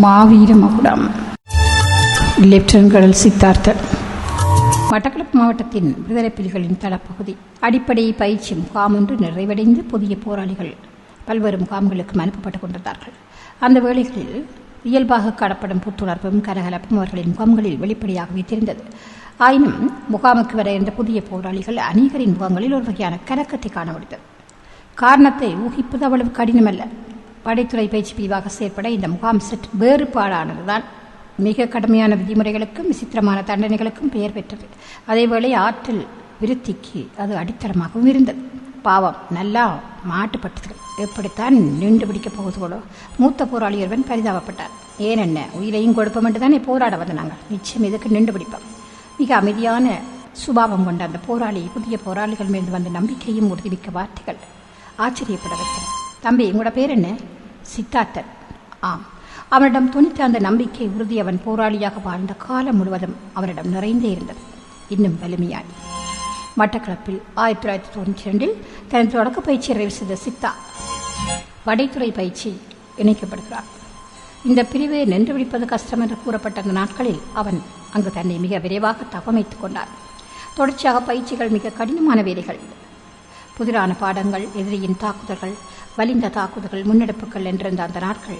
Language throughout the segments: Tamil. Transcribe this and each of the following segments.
மாவீர மகுடம். Lieutenant colonel Siddharthan. மட்டக்களப்பு மாவட்டத்தின் விடுதலை புலிகளின் தளப்பகுதி அடிப்படை பயிற்சி முகாம் ஒன்று நிறைவடைந்து புதிய போராளிகள் பல்வேறு முகாம்களுக்கும் அனுப்பப்பட்டுக் கொண்டிருந்தார்கள். அந்த வேளைகளில் இயல்பாக காணப்படும் புத்துணர்வும் கரகலப்பும் அவர்களின் முகாம்களில் வெளிப்படையாகவே தெரிந்தது. ஆயினும் முகாமுக்கு வர இருந்த புதிய போராளிகள் அநேகரின் முகாம்களில் ஒரு வகையான கலக்கத்தை காண முடிந்தது. காரணத்தை ஊகிப்பது அவ்வளவு கடினமல்ல. படைத்துறை பயிற்சி பிரிவாக செயற்பட இந்த முகாம் சற்று வேறுபாடானதுதான். மிக கடுமையான விதிமுறைகளுக்கும் விசித்திரமான தண்டனைகளுக்கும் பெயர் பெற்றது. அதேவேளை ஆற்றல் விருத்திக்கு அது அடித்தளமாகவும் இருந்தது. பாவம், நல்லா மாட்டுப்பட்டது. எப்படித்தான் நின்று பிடிக்கப் போகுதுகளோ. மூத்த போராளி ஒருவன் பரிதாபப்பட்டார். ஏனென்ன, உயிரையும் கொடுப்போம் என்று தானே போராட வந்து நாங்கள் நிச்சயம் எதுக்கு நின்று பிடிப்போம். மிக அமைதியான சுபாவம் கொண்ட அந்த போராளி புதிய போராளிகள் மீது வந்த நம்பிக்கையும் உறுதிமிக்க வார்த்தைகள் ஆச்சரியப்பட வைத்தன. தம்பி, உங்களோட பேர் என்ன? சித்தார்த்தன். ஆம். அவனிடம் துணித்த அந்த நம்பிக்கை உறுதி அவன் போராளியாக வாழ்ந்த காலம் முழுவதும் அவனிடம் நிறைந்தே இருந்தது. இன்னும் வலிமையாய் மட்டக்களப்பில் 1992 தனது தொடக்க பயிற்சியை நிறைவு செய்த சித்தா படைத்துறை பயிற்சி இணைக்கப்படுகிறார். இந்த பிரிவை நின்று பிடிப்பது கஷ்டம் என்று கூறப்பட்ட அந்த நாட்களில் அவன் அங்கு தன்னை மிக விரைவாக தகவமைத்துக் கொண்டார். தொடர்ச்சியாக பயிற்சிகள், மிக கடினமான வேலைகள், புதிரான பாடங்கள், எதிரியின் தாக்குதல்கள், வலிந்த தாக்குதல்கள், முன்னெடுப்புகள் என்றிருந்த அந்த நாட்கள்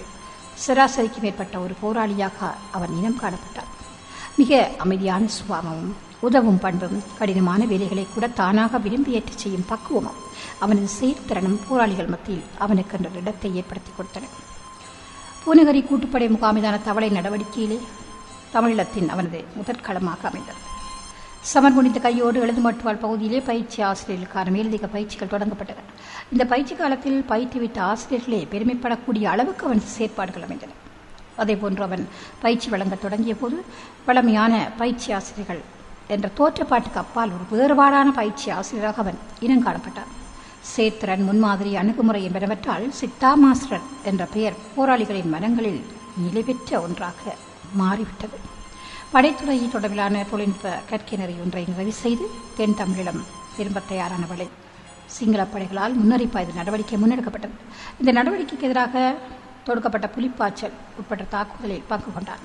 சராசரிக்கு மேற்பட்ட ஒரு போராளியாக அவன் இனம் காணப்பட்டான். மிக அமைதியான சுபாவமும் உதவும் பண்பும் கடினமான வேலைகளை கூட தானாக விரும்பி ஏற்று செய்யும் பக்குவமும் அவனது செயற்திறனும் போராளிகள் மத்தியில் அவனுக்கு என்ற இடத்தை ஏற்படுத்தி கொடுத்தன. பூநகரி கூட்டுப்படை முகாமிதான தவளை நடவடிக்கையிலே தமிழீழத்தின் அவனது முதற்களமாக அமைந்தது. சமர் முடிந்த கையோடு எழுதுமட்டுவாள் பகுதியிலே பயிற்சி ஆசிரியர்களுக்கான மேலதிக பயிற்சிகள் தொடங்கப்பட்டன. இந்த பயிற்சி காலத்தில் பயிற்றுவித்த ஆசிரியர்களே பெருமைப்படக்கூடிய அளவுக்கு அவன் செயற்பாடுகள் அமைந்தன. அதேபோன்று அவன் பயிற்சி வழங்க தொடங்கிய போது பழமையான பயிற்சி ஆசிரியர்கள் என்ற தோற்றப்பாட்டுக்கு அப்பால் ஒரு வேறுபாடான பயிற்சி ஆசிரியராக அவன் இனம் காணப்பட்டான். சேத்திரன், முன்மாதிரி, அணுகுமுறை என்பனவற்றால் சித்தா மாஸ்டர் என்ற பெயர் போராளிகளின் மனங்களில் நிலை பெற்ற ஒன்றாக மாறிவிட்டது. படைத்துறை தொடர்பிலான தொழில்நுட்ப கற்கை ஒன்றை நிறைவு செய்து தென் தமிழீழம் திரும்ப தயாரான வேளை சிங்கள படைகளால் முன்னறிப்பாய்வு நடவடிக்கை முன்னெடுக்கப்பட்டது. இந்த நடவடிக்கைக்கு எதிராக தொடுக்கப்பட்ட புலிப்பாய்ச்சல் உட்பட்ட தாக்குதலில் பங்கு கொண்டான்.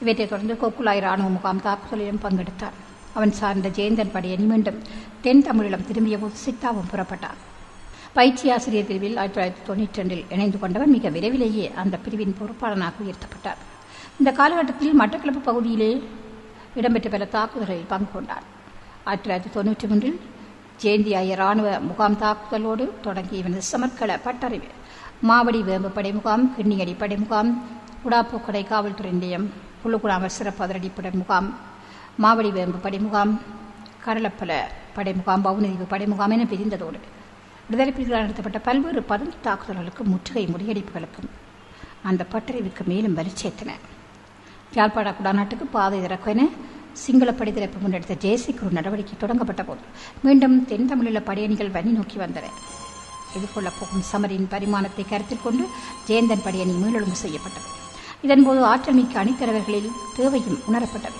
இவற்றைத் தொடர்ந்து கொக்குலாய் இராணுவ முகாம் தாக்குதலிலும் பங்கெடுத்தான். அவன் சார்ந்த ஜெயந்தன் படையணி மீண்டும் தென் தமிழீழம் திரும்பிய போது சித்தாவும் புறப்பட்டான். பயிற்சி ஆசிரியர் பிரிவில் 1992 இணைந்து கொண்டவன் மிக விரைவிலேயே அந்த பிரிவின் பொறுப்பாளனாக உயர்த்தப்பட்டார். இந்த காலகட்டத்தில் மட்டக்களப்பு பகுதியிலே இடம்பெற்ற பல தாக்குதல்களில் பங்கு கொண்டார். 1993 ஜெயந்தி ஐயர் இராணுவ முகாம் தாக்குதலோடு தொடங்கி இவனது சமர்க்கள பட்டறிவு மாவடி வேம்பு படை முகாம், கிண்ணியடி படை முகாம், குடாப்பூக்கடை காவல்துறை நிலையம், புல்லுகுடாமர் சிறப்பு அதிரடிப்படை முகாம், மாவடி வேம்பு படை முகாம், கடலப்பல படை முகாம், பவுனதீவு படை முகாம் என பிரிந்ததோடு விடுதலை புலிகளால் நடத்தப்பட்ட பல்வேறு பதுங்கு தாக்குதல்களுக்கும் முற்றுகை முறியடிப்புகளுக்கும் அந்த பட்டறிவுக்கு மேலும் வலிச்சேர்த்தன. யாழ்ப்பாண குடாநாட்டுக்கு பாதை திறக்கென சிங்களப்படை திறப்பு முன்னெடுத்த ஜேசிக்குரு நடவடிக்கை தொடங்கப்பட்ட போது மீண்டும் தென் தமிழீழ படையணிகள் வன்னி நோக்கி வந்தன. எதிர்கொள்ளப் போகும் சமரின் பரிமாணத்தை கருத்தில் கொண்டு ஜெயந்தன் படையணி மீளொழுங்கு செய்யப்பட்டது. இதன்போது ஆற்றல் மிக்க அணித்தலைவர்களில் தேவையும் உணரப்பட்டது.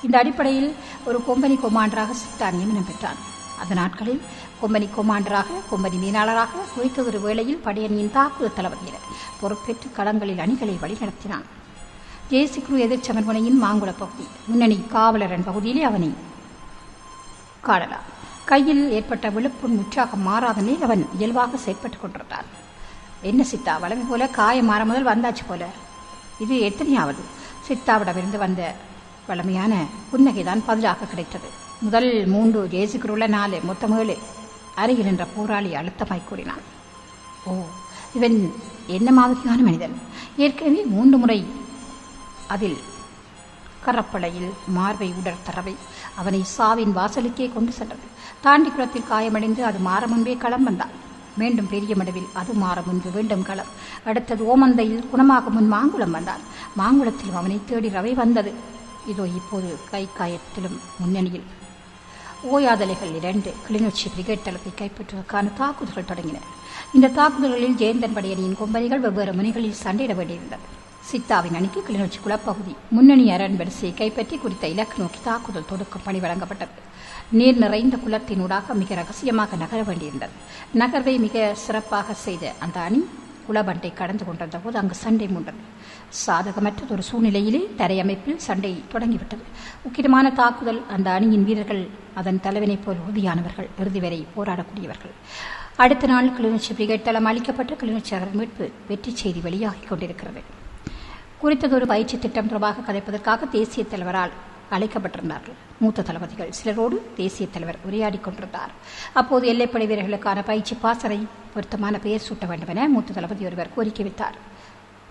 இந்த அடிப்படையில் ஒரு கொம்பனி கொமாண்டராக சித்தா நியமனம் பெற்றான். அந்த நாட்களில் கொம்பனி கொமாண்டராக, கொம்பனி மீனாளராக குறித்ததொரு வேளையில் படையணியின் தாக்குதல் தளபதி என பொறுப்பேற்று களங்களில் அணிகளை வழிநடத்தினான். ஜேசிக்குரு எதிர்ச்சமர்முனையின் மாங்குள பகுதி முன்னணி காவலரன் பகுதியிலே அவனை காணலாம். கையில் ஏற்பட்ட விழுப்புண் முற்றாக மாறாத நிலையில் அவன் இயல்பாக செயற்பட்டுக் கொண்டிருந்தான். என்ன சித்தா, வளமை போல காயம் மாற முதல் வந்தாச்சு போல. இது எத்தனையாவது? சித்தாவிடமிருந்து வந்த வளமையான புன்னகைதான் பதிலாக கிடைத்தது. முதல் 3 ஜேசிக்குருள்ள 4 மொத்தம் 7 அருகில் நின்ற போராளி அழுத்தமாய் கூறினான். ஓ, இவன் என்ன மாதிரியான மனிதன்? ஏற்கனவே 3 முறை அதில் கரப்படையில் மார்பை உடற் தரவை அவனை சாவின் வாசலுக்கே கொண்டு சென்றது. தாண்டி குளத்தில் காயமடைந்து அது மாற முன்பே களம் வந்தான். மீண்டும் பெரிய மடுவில் அது மாற முன்பு மீண்டும் களம். அடுத்தது ஓமந்தையில் குணமாக முன் மாங்குளம் வந்தான். மாங்குளத்திலும் அவனை தேடி ரவை வந்தது. இதோ இப்போது கை காயத்திலும் முன்னணியில். ஓயாதலைகள் 2 கிளிநொச்சி பிரிகேட் தளத்தை கைப்பற்றுவதற்கான தாக்குதல்கள் தொடங்கின. இந்த தாக்குதல்களில் ஜெயந்தன் படையணியின் கொம்பனிகள் வெவ்வேறு முனைகளில் சண்டையிட வேண்டியிருந்தது. சித்தாவின் அணிக்கு கிளிநொச்சி குளப்பகுதி முன்னணி அரண் வரிசையை கைப்பற்றி குறித்த இலக்கு நோக்கி தாக்குதல் தொடுக்கும் பணி வழங்கப்பட்டது. நீர் நிறைந்த குளத்தினூடாக மிக ரகசியமாக நகர வேண்டியிருந்தது. நகர்வை மிக சிறப்பாக செய்த அந்த அணி குளபண்டை கடந்து கொண்டிருந்த போது அங்கு சண்டை மூண்டது. சாதகமற்றது ஒரு சூழ்நிலையிலே தரையமைப்பில் சண்டை தொடங்கிவிட்டது. உக்கிரமான தாக்குதல். அந்த அணியின் வீரர்கள் அதன் தலைவனைப் போல் உறுதியானவர்கள், இறுதி வரை போராடக்கூடியவர்கள். அடுத்த நாள் கிளிநொச்சி பிரிகேட் தளம் அளிக்கப்பட்ட கிளிநொச்சி நகர் மீட்பு வெற்றி செய்தி வெளியாகிக் கொண்டிருக்கிறது. குறித்ததொரு பயிற்சி திட்டம் தொடர்பாக கதைப்பதற்காக தேசிய தலைவரால் அழைக்கப்பட்டிருந்தார்கள். மூத்த தளபதிகள் சிலரோடு தேசிய தலைவர் உரையாடிக் கொண்டிருந்தார். அப்போது எல்லைப்படை வீரர்களுக்கான பயிற்சி பாசறை பொருத்தமான பெயர் சூட்ட வேண்டும் என மூத்த தளபதி ஒருவர் கோரிக்கை வைத்தார்.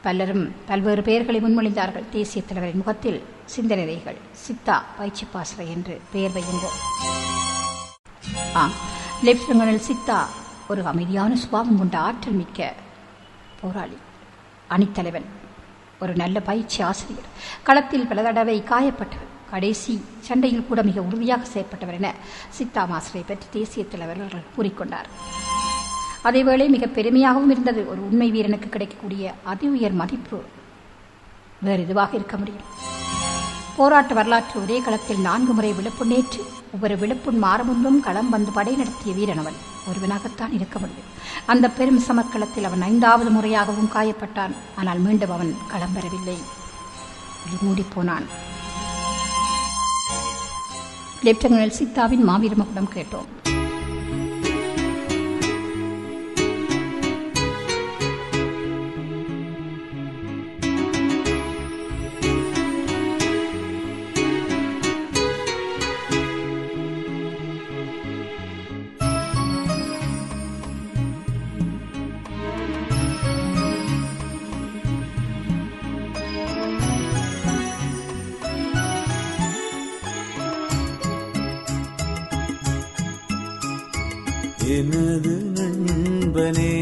பலரும் பல்வேறு பெயர்களை முன்மொழிந்தார்கள். தேசிய தலைவரின் முகத்தில் சிந்தனைகள். சித்தா பயிற்சி பாசறை என்று பெயர் வையுங்கோ. லெப்டினன்ட் கர்னல் சித்தா ஒரு அமைதியான சுபாவம் கொண்ட ஆற்றல் மிக்க போராளி, அணித்தலைவன், ஒரு நல்ல பயிற்சி ஆசிரியர், களத்தில் பல தடவை காயப்பட்டவர், கடைசி சண்டையில் கூட மிக உறுதியாக செயற்பட்டவர் என சித்தா மாஸ்டரை பற்றி தேசிய தலைவர்கள் கூறிக்கொண்டார். அதேவேளை மிக பெருமையாகவும் இருந்தது. ஒரு உண்மை வீரனுக்கு கிடைக்கக்கூடிய அதி உயர் மதிப்பு வேறு எதுவாக இருக்க முடியும்? போராட்ட வரலாற்று ஒரே களத்தில் 4 முறை விழுப்புண்ணேற்று ஒவ்வொரு விழுப்புண் மாறமுன்றும் களம் வந்து படை நடத்திய வீரன் அவன் ஒருவனாகத்தான் இருக்க முடியும். அந்த பெரும் சமர்க்களத்தில் அவன் 5வது முறையாகவும் காயப்பட்டான். ஆனால் மீண்டும் அவன் களம் பெறவில்லை, மூடிப்போனான். லெப்டினன்ட் கர்னல் சித்தாவின் மாவீர மகுடம் கேட்டோம். எனது நண்பனே,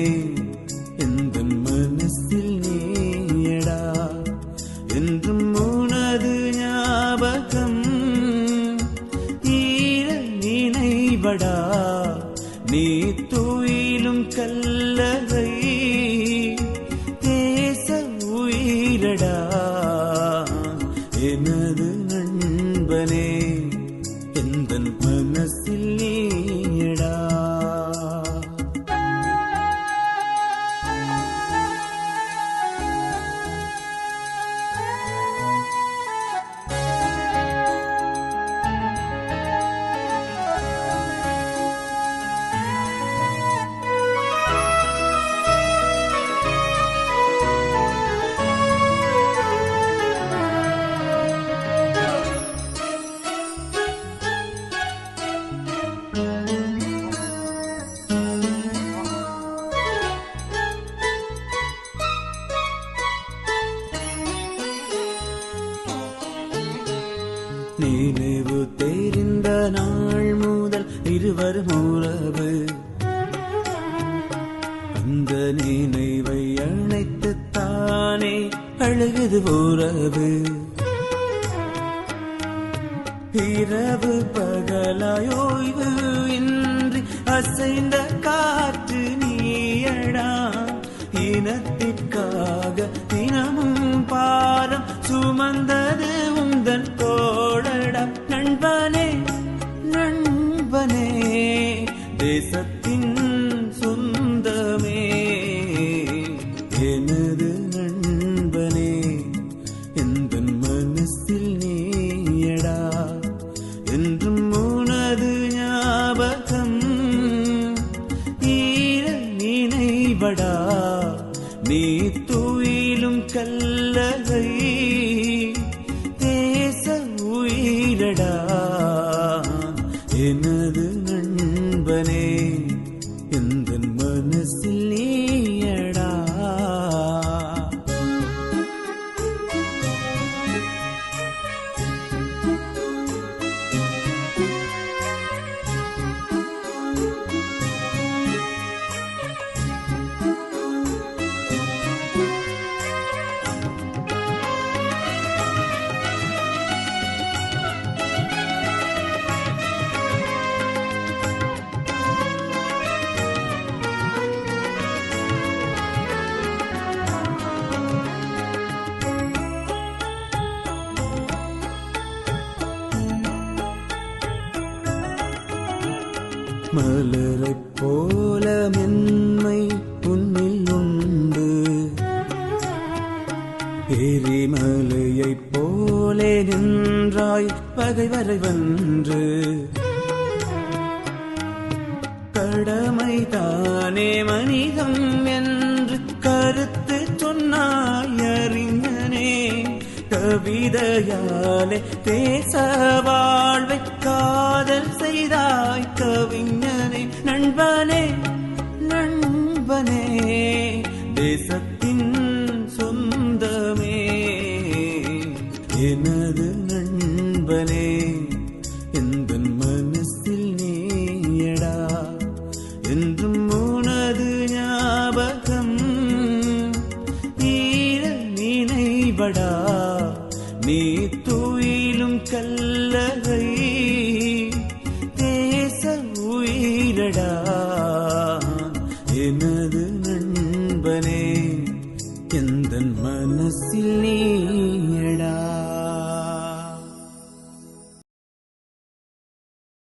எந்த மனசில் நீயடா, என்றும் உனது ஞாபகம் ஈர நினைவடா, நீ துயிலும் கல்லறை தேச உயிரடா. எனது நண்பனே, எந்த மனசில் நீயடா. நினைவு தெரிந்த நாள் முதல் இருவரும் உறவு, அந்த நினைவை அணைத்துத்தானே அழுகுது உறவு. இரவு பகலாயோய்வு இன்றி அசைந்த காற்று நீயடா, இனத்திற்காக தினமும் பாரம் சுமந்தது உந்தன் தோழடா. நண்பனே நண்பனே, தேசத்தின் சொந்தமே, எனது நண்பனே, எந்த மனசில் நீயடா, என்றும் உனது ஞாபகம் ஈர நினைவடா, நீ துயிலும் கல்லறை தேச உயிரடா. எனது நண்பனே, எந்த மனசில் நீயடா. மலரைப் போல மென்மை உன்னில் உண்டு, எரிமலையைப் போலே நின்றாய் பகைவரை வென்று. கடமைதானே மனிதம் என்று கருத்து சொன்னாய் அறிஞனே. கவிதையாலே தேச வாழ்வை காதல் செய்தாய் கவிஞனே. நண்பனே நண்பனே தேசத்தின் சொந்தமே. எனது நண்பனே எந்தன் மனசில் நீயடா. என்றும் உனது ஞாபகம் ஈர நினைவடா. நீ துயிலும் கல்லறை தேச உயிரடா.